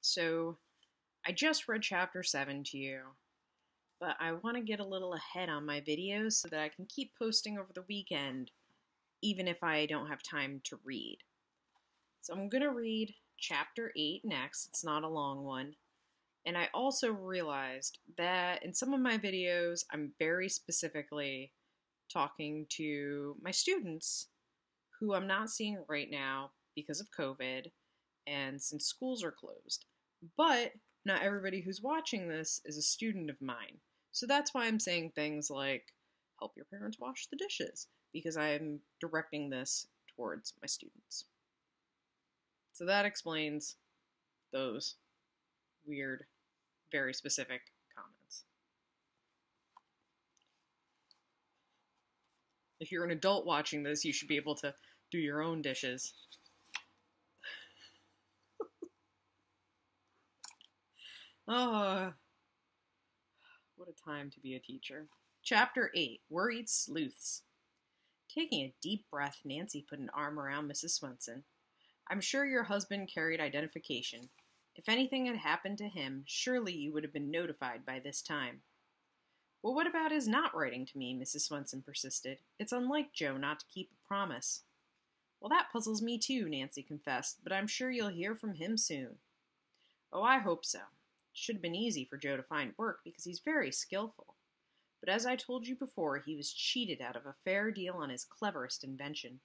So, I just read chapter 7 to you, but I want to get a little ahead on my videos so that I can keep posting over the weekend, even if I don't have time to read. So, I'm going to read chapter 8 next. It's not a long one. And I also realized that in some of my videos, I'm very specifically talking to my students who I'm not seeing right now because of COVID and since schools are closed. But not everybody who's watching this is a student of mine. So that's why I'm saying things like, help your parents wash the dishes, because I'm directing this towards my students. So that explains those weird, very specific comments. If you're an adult watching this, you should be able to do your own dishes. Oh, what a time to be a teacher. Chapter 8, Worried Sleuths. Taking a deep breath, Nancy put an arm around Mrs. Swenson. I'm sure your husband carried identification. If anything had happened to him, surely you would have been notified by this time. Well, what about his not writing to me? Mrs. Swenson persisted. It's unlike Joe not to keep a promise. Well, that puzzles me too, Nancy confessed, but I'm sure you'll hear from him soon. Oh, I hope so. It should have been easy for Joe to find work because he's very skillful. But as I told you before, he was cheated out of a fair deal on his cleverest invention.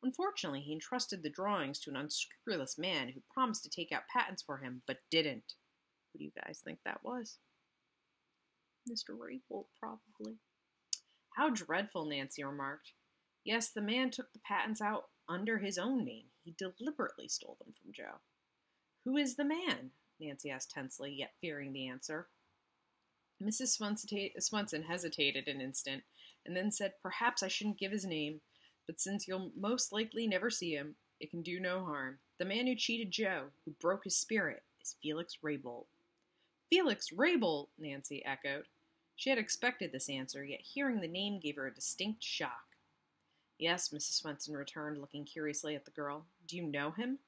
Unfortunately, he entrusted the drawings to an unscrupulous man who promised to take out patents for him, but didn't. Who do you guys think that was? Mr. Raybolt, probably. How dreadful, Nancy remarked. Yes, the man took the patents out under his own name. He deliberately stole them from Joe. Who is the man? Nancy asked tensely, yet fearing the answer. Mrs. Swenson hesitated an instant, and then said, Perhaps I shouldn't give his name, but since you'll most likely never see him, it can do no harm. The man who cheated Joe, who broke his spirit, is Felix Raybolt. Felix Raybolt, Nancy echoed. She had expected this answer, yet hearing the name gave her a distinct shock. Yes, Mrs. Swenson returned, looking curiously at the girl. Do you know him?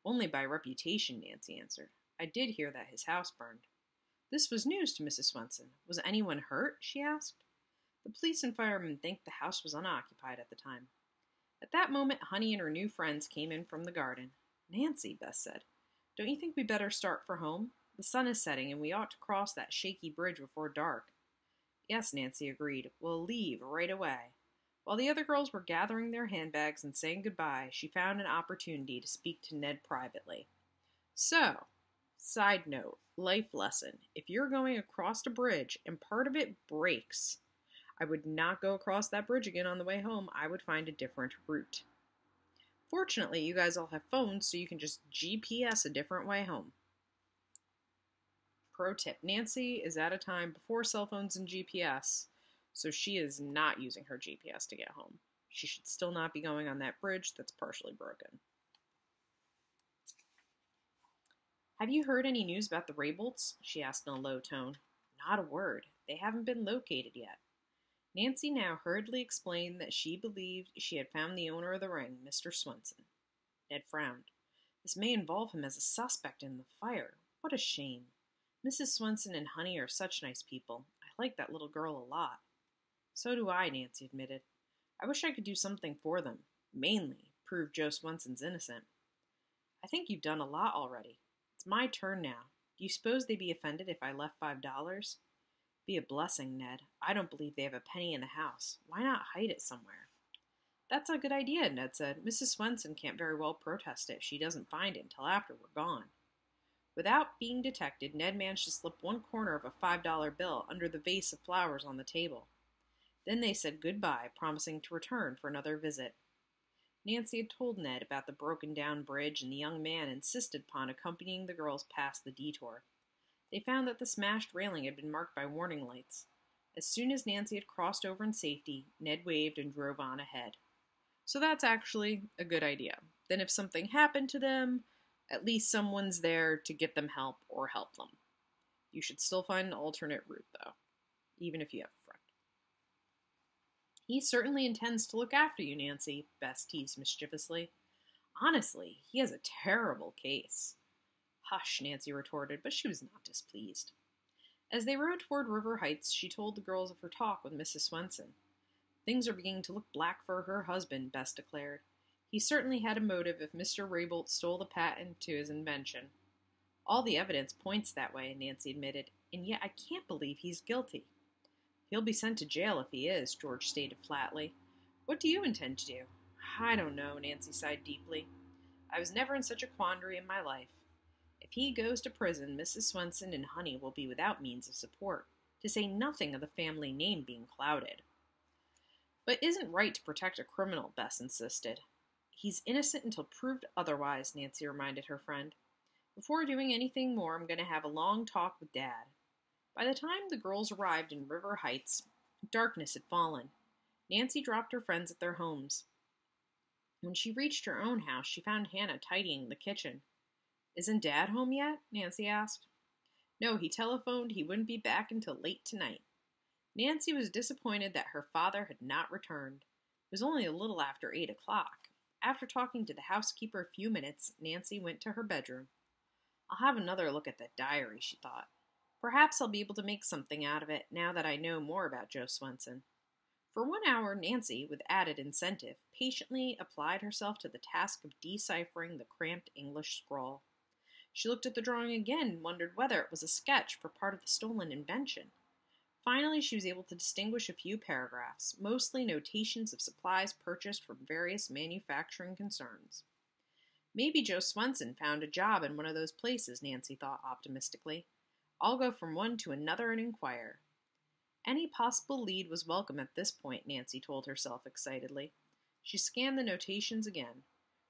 Only by reputation, Nancy answered. I did hear that his house burned. This was news to Mrs. Swenson. Was anyone hurt? She asked. The police and firemen think the house was unoccupied at the time. At that moment, Honey and her new friends came in from the garden. Nancy, Beth said, don't you think we'd better start for home? The sun is setting, and we ought to cross that shaky bridge before dark. Yes, Nancy agreed. We'll leave right away. While the other girls were gathering their handbags and saying goodbye, she found an opportunity to speak to Ned privately. So, side note, life lesson. If you're going across a bridge and part of it breaks, I would not go across that bridge again on the way home. I would find a different route. Fortunately, you guys all have phones, so you can just GPS a different way home. Pro tip, Nancy is at a time before cell phones and GPS, so she is not using her GPS to get home. She should still not be going on that bridge that's partially broken. Have you heard any news about the Raybolts? She asked in a low tone. Not a word. They haven't been located yet. Nancy now hurriedly explained that she believed she had found the owner of the ring, Mr. Swenson. Ned frowned. This may involve him as a suspect in the fire. What a shame. Mrs. Swenson and Honey are such nice people. I like that little girl a lot. So do I, Nancy admitted. I wish I could do something for them. Mainly, prove Joe Swenson's innocent. I think you've done a lot already. It's my turn now. Do you suppose they'd be offended if I left $5? Be a blessing, Ned. I don't believe they have a penny in the house. Why not hide it somewhere? That's a good idea, Ned said. Mrs. Swenson can't very well protest it if she doesn't find it until after we're gone. Without being detected, Ned managed to slip one corner of a $5 bill under the vase of flowers on the table. Then they said goodbye, promising to return for another visit. Nancy had told Ned about the broken-down bridge, and the young man insisted upon accompanying the girls past the detour. They found that the smashed railing had been marked by warning lights. As soon as Nancy had crossed over in safety, Ned waved and drove on ahead. So that's actually a good idea. Then if something happened to them, at least someone's there to get them help or help them. You should still find an alternate route, though, even if you have a friend. He certainly intends to look after you, Nancy, Bess teased mischievously. Honestly, he has a terrible case. Hush, Nancy retorted, but she was not displeased. As they rode toward River Heights, she told the girls of her talk with Mrs. Swenson. Things are beginning to look black for her husband, Bess declared. He certainly had a motive if Mr. Raybolt stole the patent to his invention. All the evidence points that way, Nancy admitted, and yet I can't believe he's guilty. He'll be sent to jail if he is, George stated flatly. What do you intend to do? I don't know, Nancy sighed deeply. I was never in such a quandary in my life. If he goes to prison, Mrs. Swenson and Honey will be without means of support, to say nothing of the family name being clouded. But isn't right to protect a criminal, Bess insisted. He's innocent until proved otherwise, Nancy reminded her friend. Before doing anything more, I'm going to have a long talk with Dad. By the time the girls arrived in River Heights, darkness had fallen. Nancy dropped her friends at their homes. When she reached her own house, she found Hannah tidying the kitchen. Isn't Dad home yet? Nancy asked. No, he telephoned he wouldn't be back until late tonight. Nancy was disappointed that her father had not returned. It was only a little after 8 o'clock. After talking to the housekeeper a few minutes, Nancy went to her bedroom. I'll have another look at that diary, she thought. Perhaps I'll be able to make something out of it now that I know more about Joe Swenson. For 1 hour, Nancy, with added incentive, patiently applied herself to the task of deciphering the cramped English scrawl. She looked at the drawing again and wondered whether it was a sketch for part of the stolen invention. Finally, she was able to distinguish a few paragraphs, mostly notations of supplies purchased from various manufacturing concerns. Maybe Joe Swenson found a job in one of those places, Nancy thought optimistically. I'll go from one to another and inquire. Any possible lead was welcome at this point, Nancy told herself excitedly. She scanned the notations again.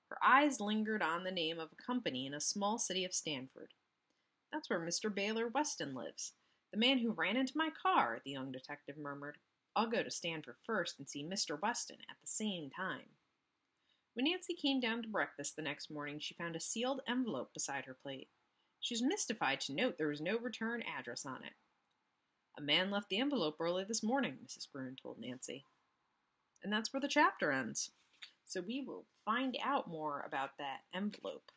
Her eyes lingered on the name of a company in a small city of Stanford. That's where Mr. Baylor Weston lives. The man who ran into my car, the young detective murmured. I'll go to Stanford first and see Mr. Weston at the same time. When Nancy came down to breakfast the next morning, she found a sealed envelope beside her plate. She was mystified to note there was no return address on it. A man left the envelope early this morning, Mrs. Gruen told Nancy. And that's where the chapter ends. So we will find out more about that envelope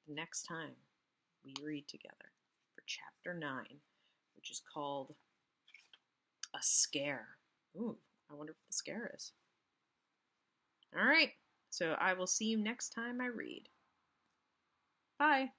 the next time we read together for Chapter 9, which is called A Scare. Ooh, I wonder what the scare is. All right, so I will see you next time I read. Bye.